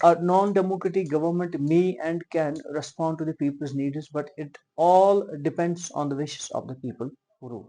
a non-democratic government may and can respond to the people's needs, but it all depends on the wishes of the people who rule.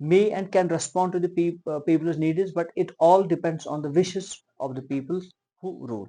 may and can respond to the people's needs, but it all depends on the wishes of the people who rule.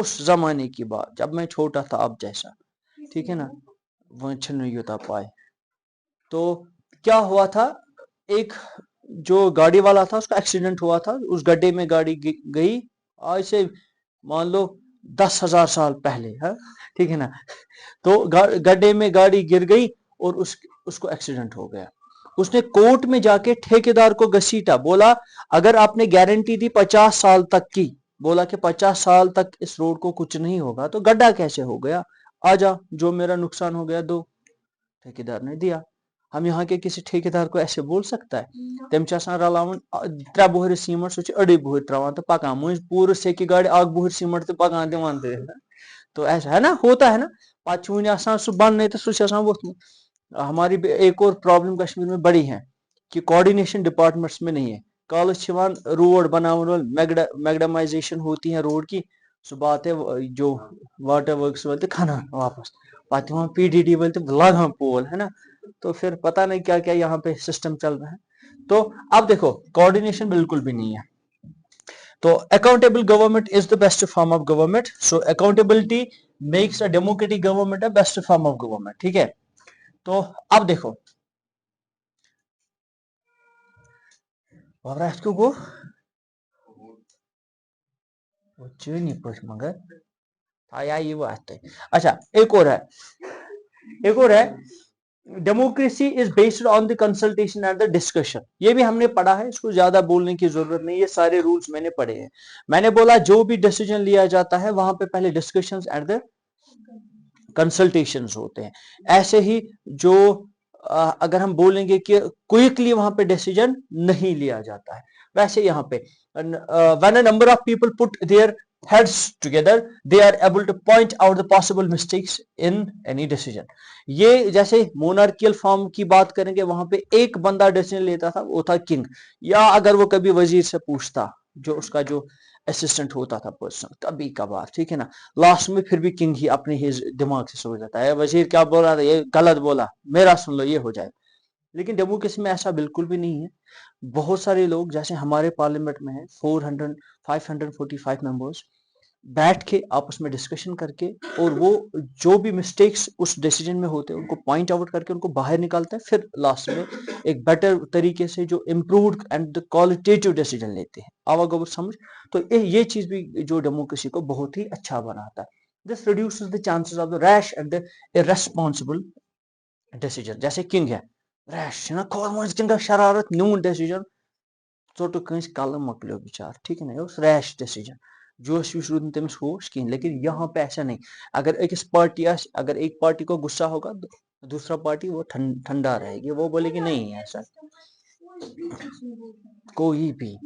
اس زمانے کی بات جب میں چھوٹا تھا اب جیسا، ٹھیک ہے نا، وہ یوتا پائے. تو کیا ہوا تھا، ایک جو گاڑی والا تھا اس کا ایکسیڈنٹ ہوا تھا، اس گڈھے میں گاڑی گئی، آج سے مان لو 10,000 سال پہلے، ہاں ٹھیک ہے نا. تو گڈھے میں گاڑی گر گئی اور اس کو ایکسیڈنٹ ہو گیا. اس نے کورٹ میں جا کے ٹھیکیدار کو گھسیٹا، بولا اگر آپ نے گارنٹی دی 50 سال تک کی، بولا کہ 50 سال تک اس روڈ کو کچھ نہیں ہوگا، تو گڈھا کیسے ہو گیا، آجا جو میرا نقصان ہو گیا دو. ٹھیکیدار نے دیا. ہم یہاں کے کسی ٹھیکیدار کو ایسے بول سکتا ہے؟ تم آسان رلاون 3 بوہر سیمنٹ، سہ اڑے بوہر تراوان تو پکان، مجھ پور سیکہ گاڑی 1 بوہر سیمنٹ تو پکان دان. تو ایسا ہے نا، ہوتا ہے نا. پتہ ون آسان سہ بننے تو سہ ووتھمت. ہماری ایک اور پرابلم کشمیر میں بڑی ہے کہ کوآرڈینیشن ڈپارٹمنٹس میں نہیں ہے. کالس چھ روڈ بناون وول میگڈمائزیشن ہوتی ہے روڈ کی، سہ بات ہے جو واٹر ورکس والے کھنان واپس، پتہ پی ڈی ڈی والے تو لاگان پول، ہے نا. تو پھر پتہ نہیں کیا کیا یہاں پہ سسٹم چل رہا ہے. تو اب دیکھو کوآرڈینیشن بالکل بھی نہیں ہے. تو accountable government is the best form of government. So accountability makes a democratic government a best form of government. ٹھیک ہے. تو اب دیکھو وبرات کیوں گو چینی پش مگر یہ بات. اچھا ایک اور ہے democracy is based on the consultation and the discussion. یہ بھی ہم نے پڑھا ہے، اس کو زیادہ بولنے کی ضرورت نہیں، یہ سارے رولز میں نے پڑھے ہیں. میں نے بولا جو بھی ڈیسیجن لیا جاتا ہے وہاں پہ پہلے ڈسکشنز اینڈ دا کنسلٹیشنز ہوتے ہیں. ایسے ہی جو اگر ہم بولیں گے کہ کوئکلی وہاں پہ ڈیسیجن نہیں لیا جاتا ہے، ویسے یہاں پہ when a number of people put their heads together they are able to point out the possible mistakes in any decision. یہ جیسے مونارکیل فارم کی بات کریں گے، وہاں پہ ایک بندہ ڈیسیجن لیتا تھا، وہ تھا کنگ. یا اگر وہ کبھی وزیر سے پوچھتا، جو اس کا جو اسسٹنٹ ہوتا تھا پرسن، کبھی کبھار، ٹھیک ہے نا، لاسٹ میں پھر بھی کنگ ہی اپنے ہی دماغ سے سوچ جاتا ہے وزیر کیا بول رہا تھا، یہ غلط بولا، میرا سن لو، یہ ہو جائے. لیکن ڈیموکریسی میں ایسا بالکل بھی نہیں ہے. بہت سارے لوگ جیسے ہمارے پارلیمنٹ میں ہیں 545 ممبرس، بیٹھ کے آپس میں ڈسکشن کر کے، اور وہ جو بھی مسٹیکس اس ڈیسیجن میں ہوتے ہیں ان کو پوائنٹ آؤٹ کر کے ان کو باہر نکالتے ہیں، پھر لاسٹ میں ایک بیٹر طریقے سے جو امپرووڈ اینڈ کوالٹیٹیو ڈیسیجن لیتے ہیں. آوا گوبر سمجھ. تو یہ چیز بھی جو ڈیموکریسی کو بہت ہی اچھا بناتا ہے. This reduces the chances of the rash and the irresponsible decision. جیسے کنگ ہے ریش نا، کھول کنگ شرارت نیون ڈیسیجن ژوٚٹ کٲنٛسہِ کلہٕ مۄکلیو بِچار، ٹھیک ہے نا، یہ اوس ریش ڈیسیجن، جوش وش روٗد نہٕ تٔمِس ہوش کِہیٖنۍ. لیکن یہاں پہ ایسا نہیں. اگر أکِس پارٹی آسہِ، اگر ایک پارٹی کو غصہ ہوگا دوسرا پارٹی وہ ٹھنڈا رہے گی، وہ بولے گی نہیں ایسا کوئی بھی.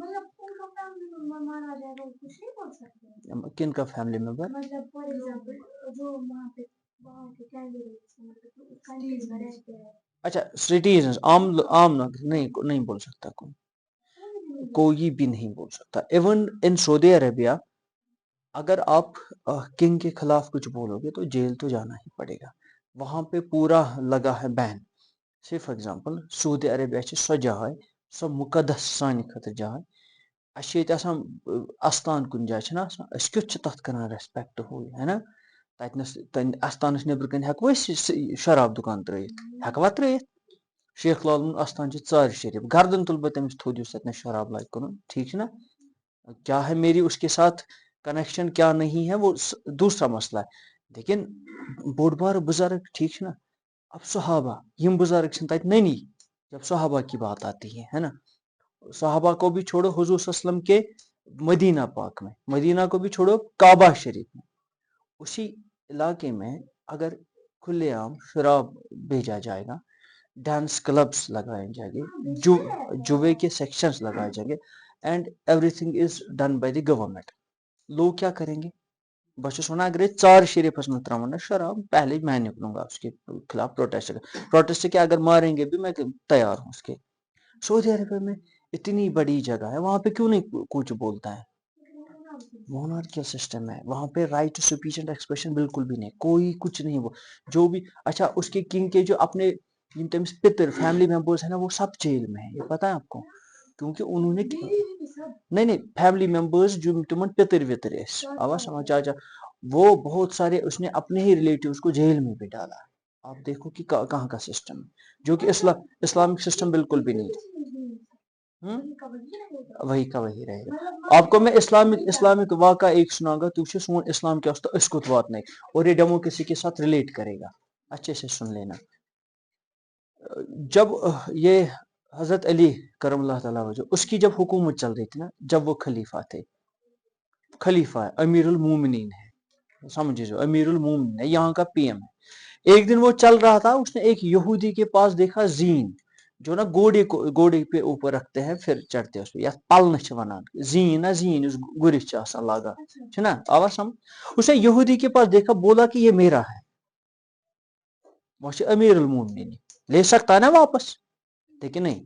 کن کا فیملی ممبر؟ اچھا سٹیزنز، عام نہیں بول سکتا کوئی بھی نہیں بول سکتا. ایون ان سعودی عربیہ اگر آپ کنگ کے خلاف کچھ بولو گے تو جیل تو جانا ہی پڑے گا. وہاں پہ پورا لگا ہے بین. سی فار ایگزامپل سعودی عربیہ چھ سو جاے، سو مقدس سانہِ خٲطرٕ جاے. اَسہِ چھِ ییٚتہِ آسان اَستان کُنہِ جایہِ چھِنہ آسان، أسۍ کیُتھ چھِ تَتھ کَران رٮ۪سپٮ۪کٹ ہُہ یہِ ہے نا. تَتِنَس اَستانَس نیٚبرٕ کَنۍ ہٮ۪کوٕ أسۍ شراب دُکان ترٛٲیِتھ؟ ہٮ۪کوا ترٛٲیِتھ؟ شیخ لالُن اَستان چھِ ژارِ شریف، گردن تُل بہٕ تٔمِس تھوٚد یُس تَتِنَس شراب لاگہِ کٕنُن. ٹھیک چھُ نا. کیا ہے میری اس کے ساتھ کنیکشن کیا نہیں ہے وہ دوسرا مسئلہ ہے. لیکن بوٚڑ بار بزرگ، ٹھیک چھُ نا. اب صحابہ یم بزرگ چھِنہٕ تَتہِ نٔنی جب صحابہ کی بات آتی ہے نا. صحابہ کو بھی چھوڑو حضور صلی اللہ علیہ وسلم کے مدینہ پاک میں، مدینہ کو بھی چھوڑو کعبہ شریف میں، اسی علاقے میں اگر کھلے عام شراب بھیجا جائے گا، ڈانس کلبس لگائے جائیں گے، جوے کے سیکشنز لگائے جائیں گے، and every thing is done by the government. لوگ کیا کریں گے؟ بس چھُس وَنان اگرے ژار شریفس منٛز ترٛاوَن نا شراب، پہلے میں نکلوں گا اس کے خلاف پروٹیسٹ کیا اگر ماریں گے بھی میں تیار ہوں اس کے. سعودی عربیہ میں اتنی بڑی جگہ ہے، وہاں پہ کیوں نہیں کچھ بولتا ہے؟ مونارکیل سسٹم ہے وہاں پہ، right to speech and expression بالکل بھی نہیں، کوئی کچھ نہیں. وہ جو بھی اچھا اس کے کنگ کے جو اپنے تمس پتر فیملی ممبرس ہیں نا، وہ سب جیل میں ہیں، یہ پتہ ہے آپ کو. کیونکہ انہوں نے نہیں فیملی ممبرز جو تمن پتر وتر آواز سمجھ چاچا وہ بہت سارے اس نے اپنے ہی ریلیٹیوز کو جیل میں بھی ڈالا. آپ دیکھو کہ کہاں کا سسٹم ہے جو کہ اسلامک سسٹم بالکل بھی نہیں. وہی کا وہی رہے گا. آپ کو میں اسلامک واقعہ ایک سناؤں گا تو سون اسلام کیا ہوتا اس کو بات نہیں اور یہ ڈیموکریسی کے ساتھ ریلیٹ کرے گا. اچھے سے سن لینا. جب یہ حضرت علی کرم اللہ تعالیٰ وجہ اس کی جب حکومت چل رہی تھی نا جب وہ خلیفہ تھے خلیفہ ہے امیر المومنین ہے سمجھے جو امیر المومنین ہے یہاں کا پی ایم ہے. ایک دن وہ چل رہا تھا اس نے ایک یہودی کے پاس دیکھا زین جو نا گوڑے پہ اوپر رکھتے ہیں پھر چڑھتے اس پہ یا پلن ونان زین نا زین اس گرس آسان لاگا نا آواز سمجھ. اس نے یہودی کے پاس دیکھا بولا کہ یہ میرا ہے وہ امیر المومنین لے سکتا ہے نا واپس لیکن نہیں.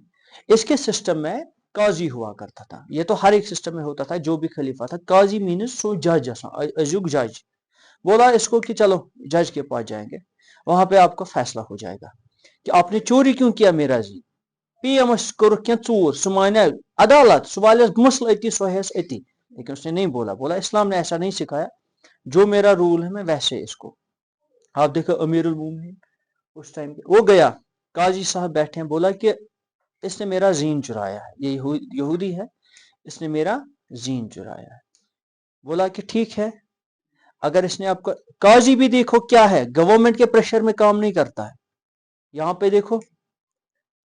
اس کے سسٹم میں قاضی ہوا کرتا تھا. یہ تو ہر ایک سسٹم میں ہوتا تھا جو بھی خلیفہ تھا. قاضی مینس سو جج ازیک جج بولا اس کو کہ چلو جج کے پاس جائیں گے وہاں پہ آپ کا فیصلہ ہو جائے گا کہ آپ نے چوری کیوں کیا میرا زی. پی ایم اس کور کی ژور سہ مانے عدالت سہ والے مسل اتی سہ ہیس اتی لیکن اس نے نہیں بولا اسلام نے ایسا نہیں سکھایا. جو میرا رول ہے میں ویسے اس کو. آپ دیکھو امیر المومنین اس ٹائم وہ گیا قاضی صاحب بیٹھے ہیں بولا کہ اس نے میرا زین چرایا ہے یہ یہودی ہے اس نے میرا زین چرایا ہے. بولا کہ ٹھیک ہے اگر اس نے آپ کو قاضی بھی دیکھو کیا ہے گورنمنٹ کے پریشر میں کام نہیں کرتا ہے. یہاں پہ دیکھو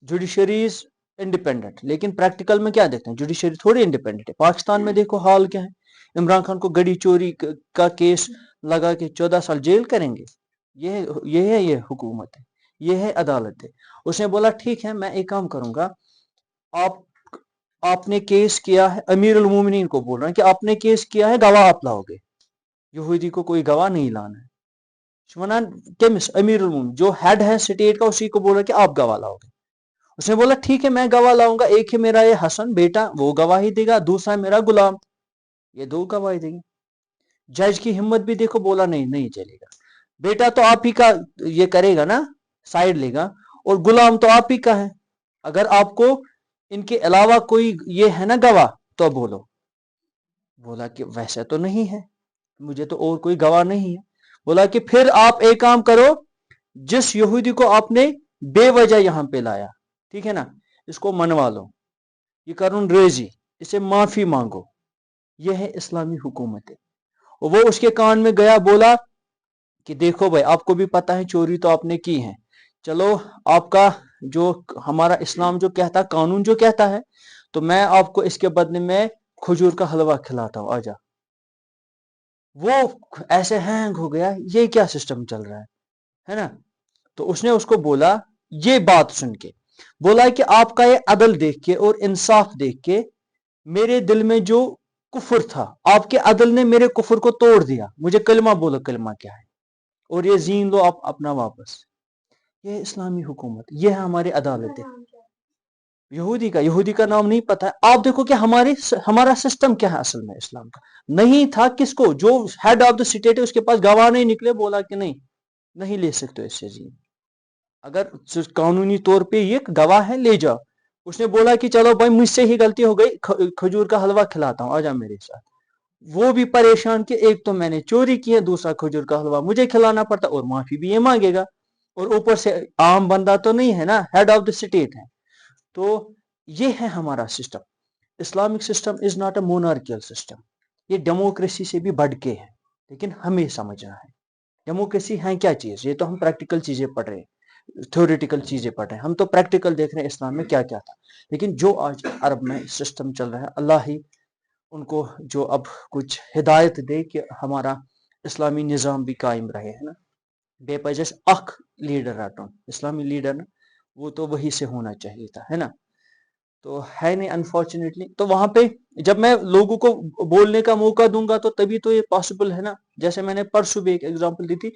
جوڈیشریز انڈیپینڈنٹ لیکن پریکٹیکل میں کیا دیکھتے ہیں جوڈیشری تھوڑی انڈیپینڈنٹ ہے. پاکستان میں دیکھو حال کیا ہے. عمران خان کو گڑی چوری کا کیس لگا کے 14 سال جیل کریں گے. یہ ہے یہ حکومت ہے یہ ہے عدالت ہے. اس نے بولا ٹھیک ہے میں ایک کام کروں گا آپ نے کیس کیا ہے امیر المومنین کو بول رہا ہے کہ آپ نے کیس کیا ہے گواہ آپ لاؤ گے. یہودی کو کوئی گواہ نہیں لانا ہے. ونان کمس امیر المومنین جو ہیڈ ہے اسٹیٹ کا اسی کو بولا کہ آپ گواہ لاؤ گے. اس نے بولا ٹھیک ہے میں گواہ لاؤں گا. ایک ہے میرا یہ حسن بیٹا وہ گواہی دے گا دوسرا میرا غلام یہ دو گواہی دیں گے. جج کی ہمت بھی دیکھو بولا نہیں چلے گا. بیٹا تو آپ ہی کا یہ کرے گا نا سائڈ لے گا اور غلام تو آپ ہی کا ہے. اگر آپ کو ان کے علاوہ کوئی یہ ہے نا گواہ تو بولو. بولا کہ ویسا تو نہیں ہے مجھے تو اور کوئی گواہ نہیں ہے. بولا کہ پھر آپ ایک کام کرو جس یہودی کو آپ نے بے وجہ یہاں پہ لایا ٹھیک ہے نا اس کو منوا لو یہ کرن ریزی اسے معافی مانگو. یہ ہے اسلامی حکومت ہے. وہ اس کے کان میں گیا بولا کہ دیکھو بھائی آپ کو بھی پتا ہے چوری تو آپ نے کی ہے چلو آپ کا جو ہمارا اسلام جو کہتا ہے قانون جو کہتا ہے تو میں آپ کو اس کے بدلے میں کھجور کا حلوہ کھلاتا ہوں آجا. وہ ایسے ہینگ ہو گیا یہ کیا سسٹم چل رہا ہے نا. تو اس نے اس کو بولا یہ بات سن کے بولا کہ آپ کا یہ عدل دیکھ کے اور انصاف دیکھ کے میرے دل میں جو کفر تھا آپ کے عدل نے میرے کفر کو توڑ دیا. مجھے کلمہ بولو کلمہ کیا ہے اور یہ زین لو آپ اپنا واپس. یہ اسلامی حکومت یہ ہے ہماری عدالت ہے. یہودی کا نام نہیں پتا ہے. آپ دیکھو کہ ہمارا سسٹم کیا ہے اصل میں اسلام کا نہیں تھا. کس کو جو ہیڈ آف دا اسٹیٹ ہے اس کے پاس گواہ نہیں نکلے بولا کہ نہیں لے سکتے اس سے زین. اگر قانونی طور پہ یہ گواہ ہے لے جاؤ. اس نے بولا کہ چلو بھائی مجھ سے ہی غلطی ہو گئی کھجور کا حلوہ کھلاتا ہوں آجا میرے ساتھ. وہ بھی پریشان کہ ایک تو میں نے چوری کی ہے دوسرا کھجور کا حلوہ مجھے کھلانا پڑتا اور معافی بھی یہ مانگے گا اور اوپر سے عام بندہ تو نہیں ہے نا ہیڈ آف دا اسٹیٹ ہے. تو یہ ہے ہمارا system. Islamic system is not a monarchical system. یہ ڈیموکریسی سے بھی بڑھ کے ہے لیکن ہمیں سمجھنا ہے ڈیموکریسی ہے کیا چیز. یہ تو ہم پریکٹیکل چیزیں پڑھ رہے ہیں تھیوریٹیکل چیزیں پڑھ رہے ہیں ہم تو پریکٹیکل دیکھ رہے ہیں اسلام میں کیا کیا تھا. لیکن جو آج عرب میں سسٹم چل رہا ہے اللہ ہی ان کو جو اب کچھ ہدایت دے کہ ہمارا اسلامی نظام بھی قائم رہے ہے نا. بے پجس اخ لیڈر رٹن اسلامی لیڈر نا وہ تو وہی سے ہونا چاہیے تھا ہے نا. تو ہے نہیں انفارچونیٹلی. تو وہاں پہ جب میں لوگوں کو بولنے کا موقع دوں گا تو تبھی تو یہ پاسبل ہے نا. جیسے میں نے پرسوں بھی ایک ایگزامپل دی تھی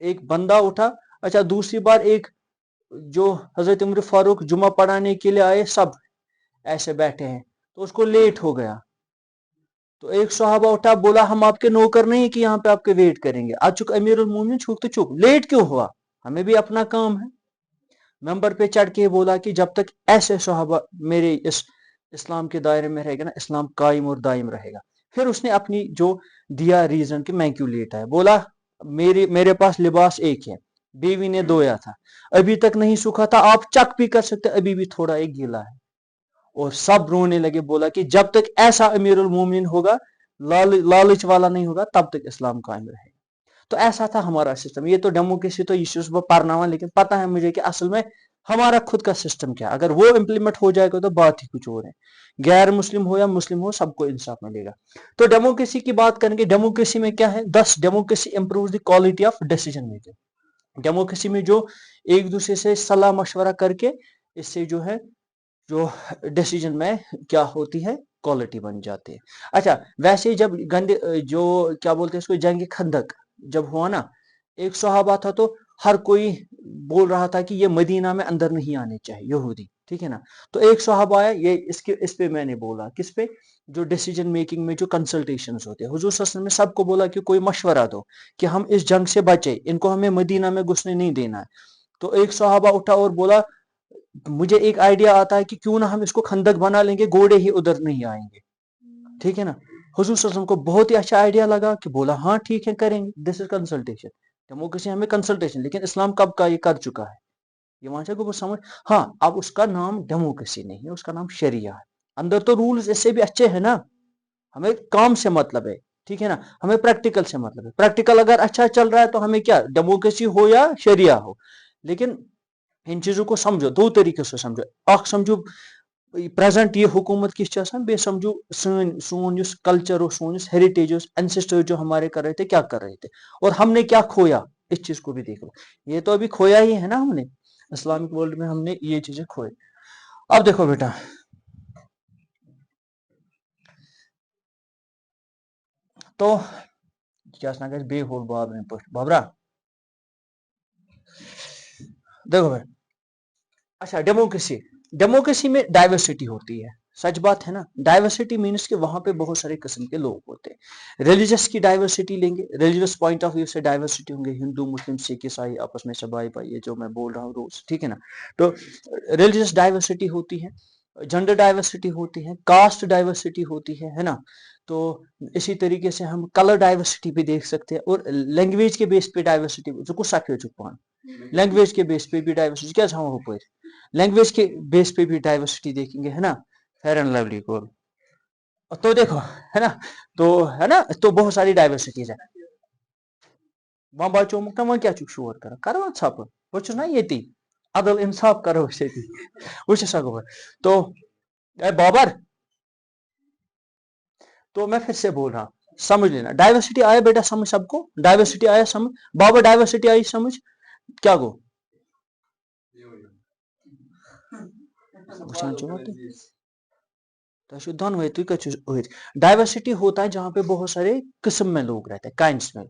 ایک بندہ اٹھا اچھا دوسری بار ایک جو حضرت عمر فاروق جمعہ پڑھانے کے لیے آئے سب ایسے بیٹھے ہیں تو اس کو لیٹ ہو گیا تو ایک صحابہ اٹھا بولا ہم آپ کے نوکر نہیں کہ یہاں پہ آپ کے ویٹ کریں گے. آج چک امیر المومنین چھوک تو چپ لیٹ کیوں ہوا ہمیں بھی اپنا کام ہے. ممبر پہ چڑھ کے بولا کہ جب تک ایسے صحابہ میرے اس اسلام کے دائرے میں رہے گا نا اسلام قائم اور دائم رہے گا. پھر اس نے اپنی جو دیا ریزن کہ میں کیوں لیٹا ہے, بولا میرے پاس لباس ایک ہے, بیوی نے دھویا تھا, ابھی تک نہیں سوکھا تھا, آپ چیک بھی کر سکتے ابھی بھی تھوڑا ایک گیلا ہے. اور سب رونے لگے, بولا کہ جب تک ایسا امیر المومنین ہوگا, لالچ والا نہیں ہوگا, تب تک اسلام قائم رہے گا. تو ایسا تھا ہمارا سسٹم. یہ تو ڈیموکریسی تو یہ چیز پڑھنا, لیکن پتا ہے مجھے کہ اصل میں ہمارا خود کا سسٹم کیا, اگر وہ امپلیمنٹ ہو جائے گا تو بات ہی کچھ اور ہے. غیر مسلم ہو یا مسلم ہو, سب کو انصاف ملے گا. تو ڈیموکریسی کی بات کریں گے. ڈیموکریسی میں کیا ہے؟ Democracy improves the quality of decision making. Democracy میں جو ایک دوسرے سے صلاح مشورہ کر کے اس سے جو ہے جو ڈیسیجن میں کیا ہوتی ہے, کوالٹی بن جاتی ہے. اچھا, ویسے جب جو کیا بولتے ہیں اس کو, جنگ خندق جب ہوا نا, ایک صحابہ تھا تو ہر کوئی بول رہا تھا کہ یہ مدینہ میں اندر نہیں آنے چاہیے یہودی, ٹھیک ہے نا. تو ایک صحابہ آیا, یہ اس پہ میں نے بولا, کس پہ؟ جو ڈیسیجن میکنگ میں جو کنسلٹیشنز ہوتے ہیں, حضور صلی اللہ علیہ وسلم نے سب کو بولا کہ کوئی مشورہ دو کہ ہم اس جنگ سے بچے, ان کو ہمیں مدینہ میں گھسنے نہیں دینا ہے. تو ایک صحابہ اٹھا اور بولا مجھے ایک آئیڈیا آتا ہے کہ کیوں نہ ہم اس کو خندق بنا لیں گے, گھوڑے ہی ادھر نہیں آئیں گے, ٹھیک ہے نا. حضور صلی اللہ علیہ وسلم کو بہت ہی اچھا آئیڈیا لگا کہ بولا ہاں ٹھیک ہے کریں گے. دس از کنسلٹیشن. ڈیموکریسی ہمیں کنسلٹیشن, لیکن اسلام کب کا یہ کر چکا ہے, یہ وہاں سے کو سمجھ. ہاں, اب اس کا نام ڈیموکریسی نہیں ہے, اس کا نام شریعہ ہے. اندر تو رولز اس سے بھی اچھے ہیں نا, ہمیں کام سے مطلب ہے, ٹھیک ہے نا, ہمیں پریکٹیکل سے مطلب ہے. پریکٹیکل اگر اچھا چل رہا ہے تو ہمیں کیا, ڈیموکریسی ہو یا شریعہ ہو, لیکن ان چیزوں کو سمجھو, دو طریقے سے سمجھو. اخ سمجھو پریزنٹ یہ حکومت کس چھ آسان, بیٚیہِ سمجھو سون یُس کلچر اور سون یُس ہیریٹیج اوس, اینسسٹر جو ہمارے کر رہے تھے کیا کر رہے تھے, اور ہم نے کیا کھویا, اس چیز کو بھی دیکھو. یہ تو ابھی کھویا ہی ہے نا ہم نے, اسلامک ورلڈ میں ہم نے یہ چیزیں کھوئی. اب دیکھو بیٹا, تو کیا گژھِ بیٚیہِ ہوٚل بابرٕنۍ پٲٹھۍ بابرا, دیکھو بھائی. اچھا, ڈیموکریسی میں ڈائیورسٹی ہوتی ہے, سچ بات ہے نا. ڈائیورسٹی مینس کہ وہاں پہ بہت سارے قسم کے لوگ ہوتے ہیں. ریلیجس کی ڈائیورسٹی لیں گے, ریلیجس پوائنٹ آف ویو سے ڈائیورسٹی ہوں گے, ہندو مسلم سکھ عیسائی آپس میں سے بھائی بھائی, یہ جو میں بول رہا ہوں روز, ٹھیک ہے نا. تو ریلیجس ڈائیورسٹی ہوتی ہے, جنڈر ڈائیورسٹی ہوتی ہے, کاسٹ ڈائیورسٹی ہوتی ہے نا. تو اسی طریقے سے ہم کلر ڈائیورسٹی بھی دیکھ سکتے ہیں, اور لینگویج کے بیس پہ ڈائیورسٹی, جو کچھ سکے چکان لینگویج کے بیس پہ بھی ڈائیورسٹی کیا ہو ہو, لینگویج کے بیس پہ بھی ڈائیورسٹی دیکھیں گے, ہے نا. فیئر اینڈ لولی کو تو دیکھو, ہے نا, تو ہے نا, تو بہت ساری ڈائیورسٹیز ہے. وہاں بچوں میں وہاں کیا شور کرو ژھپ, بہت چھُس نا ییٚتی, عدل انصاف کرو ییٚتی, وٕچھ سا گوٚو. تو اے بابر, تو میں پھر سے بول رہا ہوں, سمجھ لینا. ڈائیورسٹی آیا بیٹا سمجھ سب کو, ڈائیورسٹی آیا سمجھ بابا, ڈائیورسٹی آئی سمجھ, کیا گو دونوے تھی ڈائیورسٹی ہوتا ہے جہاں پہ بہت سارے قسم میں لوگ رہتے ہیں, کائنڈس میں.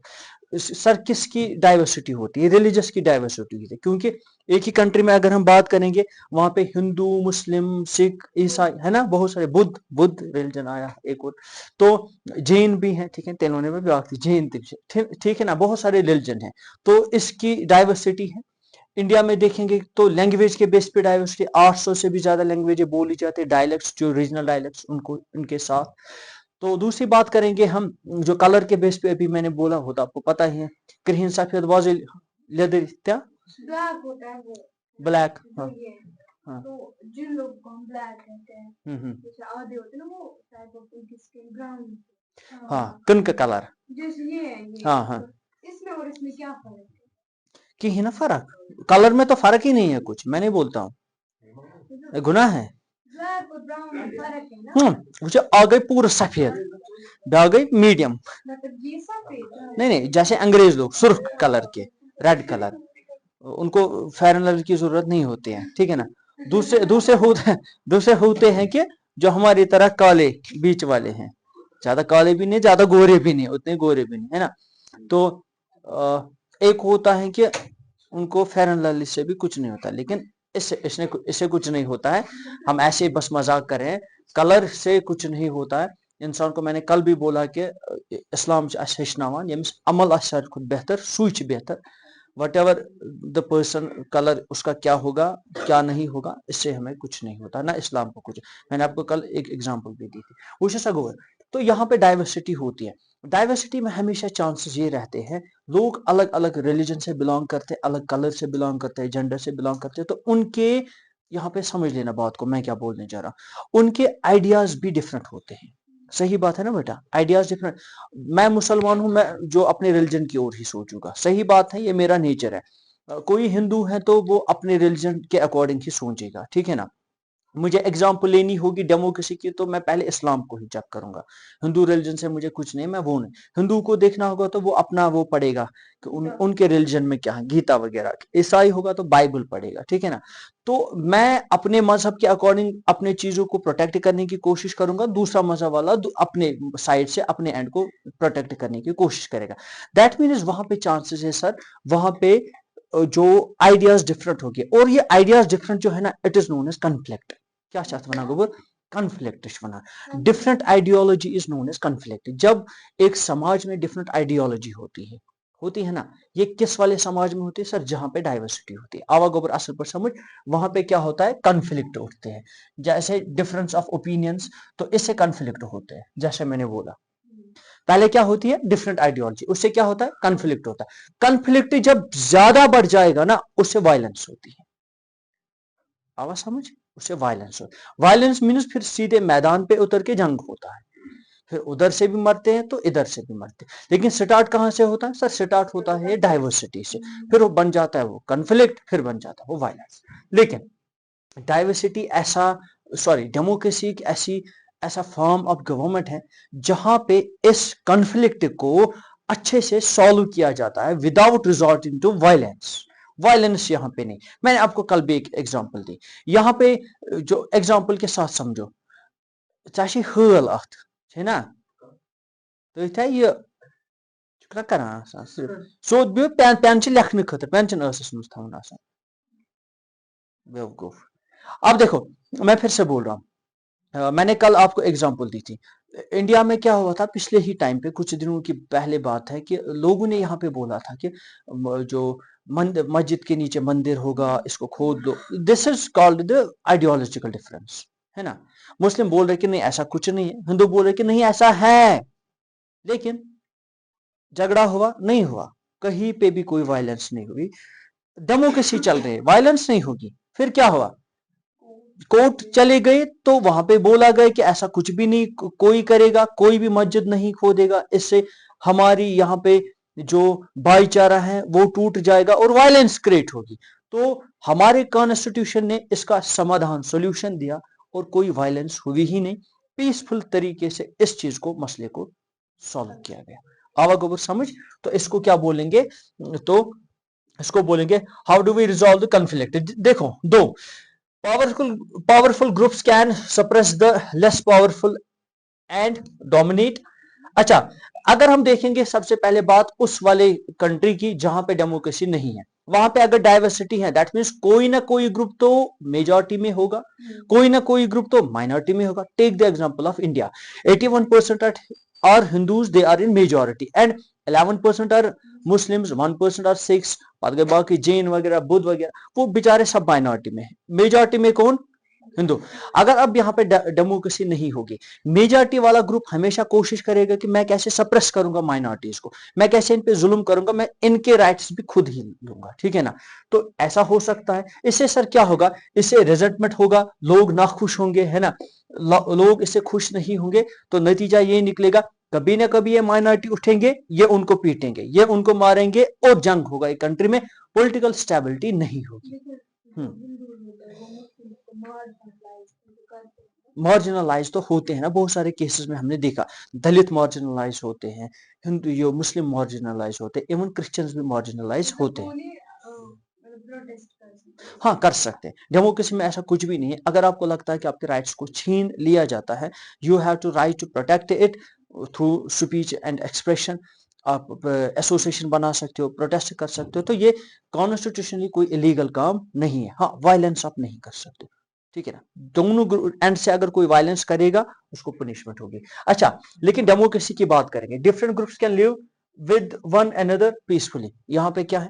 سر کس کی ڈائیورسٹی ہوتی ہے؟ ریلیجس کی ڈائیورسٹی ہوتی ہے, کیونکہ ایک ہی کنٹری میں اگر ہم بات کریں گے, وہاں پہ ہندو مسلم سکھ عیسائی ہے نا, بہت سارے بدھ ریلیجن آیا ایک اور, تو جین بھی ہیں, ٹھیک ہے, تیلونے میں بھی آتی جین, ٹھیک ہے نا, بہت سارے ریلیجن ہیں. تو اس کی ڈائیورسٹی ہے. انڈیا میں دیکھیں گے تو لینگویج کے بیس پہ ڈائیورسٹی, 800 سے بھی زیادہ لینگویجیں بولی جاتی ہے, ڈائلیکٹس جو ریجنل ڈائلیکٹس ان کے ساتھ. تو دوسری بات کریں گے ہم جو کلر کے بیس پہ, ابھی میں نے بولا ہوتا آپ کو پتا ہی ہے, کرہن سفید واضح لیدر کیا بلیک, ہاں ہاں, جن لوگوں کو ہم بلیک کہتے ہیں, جیسے آدھے ہوتے ہیں نا وہ براؤن, ہاں کنک کلر, ہاں ہاں, اس میں اور اس میں کیا فرق ہے؟ کہ ہے نا فرق, کلر میں تو فرق ہی نہیں ہے کچھ, میں نہیں بولتا ہوں گناہ ہے. وہ آ گئی پورا سفید, بیاکھ گئی میڈیم, نہیں نہیں, جیسے انگریز لوگ سرخ کلر کے, ریڈ کلر, ان کو فیئر اینڈ لولی کی ضرورت نہیں ہوتی ہے, ٹھیک ہے نا. دوسرے ہوتے ہیں کہ جو ہماری طرح کالے بیچ والے ہیں, زیادہ کالے بھی نہیں زیادہ گورے بھی نہیں, اتنے گورے بھی نہیں, ہے نا. تو ایک ہوتا ہے کہ ان کو فیئر اینڈ لولی سے بھی کچھ نہیں ہوتا, لیکن اس سے کچھ نہیں ہوتا ہے. ہم ایسے بس مذاق کر رہے ہیں, کلر سے کچھ نہیں ہوتا ہے. انسان کو میں نے کل بھی بولا کہ اسلام ہیچناوان یمس عمل آسہِ ساروی کھۄتہٕ بہتر سُے چھُ بہتر, whatever the person killer اس کا کیا ہوگا کیا نہیں ہوگا اس سے ہمیں کچھ نہیں ہوتا نہ اسلام کو کچھ. میں نے آپ کو کل ایک ایگزامپل بھی دی تھی وہ سا گور. تو یہاں پہ ڈائیورسٹی ہوتی ہے. ڈائیورسٹی میں ہمیشہ چانسز یہ رہتے ہیں لوگ الگ الگ ریلیجن سے بلانگ کرتے الگ کلر سے بلانگ کرتے جینڈر سے بلانگ کرتے تو ان کے یہاں پہ سمجھ لینا بات کو میں کیا بولنے جا رہا ہوں ان کے آئیڈیاز بھی ڈفرنٹ ہوتے ہیں. صحیح بات ہے نا بیٹا آئیڈیاز ڈفرنٹ. میں مسلمان ہوں میں جو اپنے ریلیجن کی اور ہی سوچوں گا صحیح بات ہے یہ میرا نیچر ہے. کوئی ہندو ہے تو وہ اپنے ریلیجن کے اکارڈنگ ہی سوچے گا ٹھیک ہے نا. مجھے ایگزامپل لینی ہوگی ڈیموکریسی کی تو میں پہلے اسلام کو ہی چیک کروں گا. ہندو ریلیجن سے مجھے کچھ نہیں میں وہ نہیں. ہندو کو دیکھنا ہوگا تو وہ اپنا وہ پڑھے گا کہ ان کے ریلیجن میں کیا ہے گیتا وغیرہ. عیسائی ہوگا تو بائبل پڑھے گا ٹھیک ہے نا. تو میں اپنے مذہب کے اکارڈنگ اپنے چیزوں کو پروٹیکٹ کرنے کی کوشش کروں گا دوسرا مذہب والا اپنے سائڈ سے اپنے اینڈ کو پروٹیکٹ کرنے کی کوشش کرے گا. دیٹ مینز وہاں پہ چانسز ہے سر وہاں پہ جو آئیڈیاز ڈفرنٹ ہوگی اور یہ آئیڈیاز ڈفرنٹ جو ہے نا it is known as conflict. کیا چاہتا ونان گوبر کنفلکٹ ونان different ideology is known as conflict. جب ایک سماج میں ڈفرنٹ آئیڈیالوجی ہوتی ہے نا یہ کس والے سماج میں ہوتی ہے سر جہاں پہ ڈائیورسٹی ہوتی ہے. آوا گوبر اصل پر سمجھ وہاں پہ کیا ہوتا ہے کنفلکٹ اٹھتے ہیں جیسے ڈفرنس آف اوپینینس تو اس سے کنفلکٹ ہوتے ہیں. جیسے میں نے بولا پہلے کیا ہوتی ہے ڈفرنٹ آئیڈیالوجی اس سے کیا ہوتا ہے کنفلکٹ ہوتا ہے. کنفلکٹ جب زیادہ بڑھ جائے گا نا اس سے وائلنس ہوتی ہے. آواز سمجھ اس سے وائلنس ہوتی ہے. وائلنس مینس پھر سیدھے میدان پہ اتر کے جنگ ہوتا ہے. پھر ادھر سے بھی مرتے ہیں تو ادھر سے بھی مرتے ہیں. لیکن سٹارٹ کہاں سے ہوتا ہے سر سٹارٹ ہوتا ہے ڈائیورسٹی سے پھر وہ بن جاتا ہے وہ کنفلکٹ پھر بن جاتا ہے وہ وائلنس. لیکن ڈائیورسٹی ڈیموکریسی ایک ایسا فارم آف گورنمنٹ ہے جہاں پہ اس کنفلکٹ کو اچھے سے سالو کیا جاتا ہے without resorting to violence. Violence یہاں پہ نہیں. میں نے آپ کو کل بھی ایک ایگزامپل دی یہاں پہ جو ایگزامپل کے ساتھ سمجھو چاہے حل ات ہے نا تھی یہ کران سیود بہت پین سے لکھنے خاطر پین چن ٲسس منٛز تھاوُن آسان بیوقوف. اب دیکھو میں پھر سے بول رہا ہوں میں نے کل آپ کو ایگزامپل دی تھی. انڈیا میں کیا ہوا تھا پچھلے ہی ٹائم پہ کچھ دنوں کی پہلے بات ہے کہ لوگوں نے یہاں پہ بولا تھا کہ جو مسجد کے نیچے مندر ہوگا اس کو کھود دو. This is called the ideological difference ہے نا. مسلم بول رہے کہ نہیں ایسا کچھ نہیں ہے ہندو بول رہے کہ نہیں ایسا ہے. لیکن جھگڑا ہوا نہیں ہوا کہیں پہ بھی کوئی وائلنس نہیں ہوئی. ڈیموکریسی چل رہی ہے وائلنس نہیں ہوگی. پھر کیا ہوا کورٹ چلے گئے تو وہاں پہ بولا گیا کہ ایسا کچھ بھی نہیں کوئی کرے گا کوئی بھی مسجد نہیں کھودے گا اس سے ہماری یہاں پہ جو بھائی چارہ ہے وہ ٹوٹ جائے گا اور وائلنس کریٹ ہوگی. تو ہمارے کانسٹیٹیوشن نے اس کا سمادھان سولوشن دیا اور کوئی وائلنس ہوئی ہی نہیں. پیسفل طریقے سے اس چیز کو مسئلے کو سالو کیا گیا. آوا گوبر سمجھ. تو اس کو کیا بولیں گے تو اس کو بولیں گے how do we resolve the conflict. دیکھو دو powerful groups can suppress the less powerful and dominate. اچھا اگر ہم دیکھیں گے سب سے پہلے بات اس والے کنٹری کی جہاں پہ ڈیموکریسی نہیں ہے وہاں پہ اگر ڈائیورسٹی ہے دیٹ مینس کوئی نہ کوئی گروپ تو میجورٹی میں ہوگا کوئی نہ کوئی گروپ تو مائنورٹی میں ہوگا. Take the example of India 81% are Hindus they are in majority and 11% are Muslims 1% are Sikhs پتہ گئے باقی جین وغیرہ بدھ وغیرہ وہ بیچارے سب مائنورٹی میں ہیں. میجورٹی میں کون ہندو. اگر اب یہاں پہ ڈیموکریسی نہیں ہوگی میجورٹی والا گروپ ہمیشہ کوشش کرے گا کہ میں کیسے سپریس کروں گا مائنورٹیز کو میں کیسے ان پہ ظلم کروں گا میں ان کے رائٹس بھی خود ہی لوں گا ٹھیک ہے نا. تو ایسا ہو سکتا ہے. اس سے سر کیا ہوگا اس سے ریزنٹمنٹ ہوگا لوگ ناخوش ہوں گے ہے نا لوگ اس سے خوش نہیں ہوں گے. تو نتیجہ یہ نکلے گا کبھی نہ کبھی یہ مائنورٹی اٹھیں گے یہ ان کو پیٹیں گے یہ ان کو ماریں گے اور جنگ ہوگا. ایک کنٹری میں پولیٹیکل سٹیبلٹی نہیں ہوگی. مارجنلائز تو ہوتے ہیں نا بہت سارے کیسز میں ہم نے دیکھا دلت مارجنلائز ہوتے ہیں ہندو یہ مسلم مارجنلائز ہوتے ہیں ایون کرسچنز بھی مارجنلائز ہوتے ہیں. ہاں کر سکتے ہیں. ڈیموکریسی میں ایسا کچھ بھی نہیں ہے. اگر آپ کو لگتا ہے کہ آپ کے رائٹس کو چھین لیا جاتا ہے you have to right to protect it through speech and expression. آپ ایسوسیشن بنا سکتے ہو پروٹیسٹ کر سکتے ہو تو یہ کانسٹیٹیوشنلی کوئی الیگل کام نہیں ہے. ہاں وائلنس آپ نہیں کر سکتے ٹھیک ہے نا. دونوں اینڈ سے اگر کوئی وائلنس کرے گا اس کو پنشمنٹ ہوگی. اچھا لیکن ڈیموکریسی کی بات کریں گے different groups can live with one another peacefully. یہاں پہ کیا ہے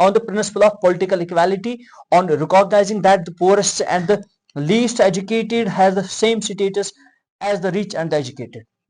on the principle of political equality, on recognizing that the poorest and the least educated has the same status as the rich and the educated।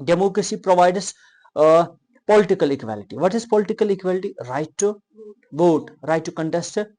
democracy provides political equality। what is political equality? right to vote, right to contest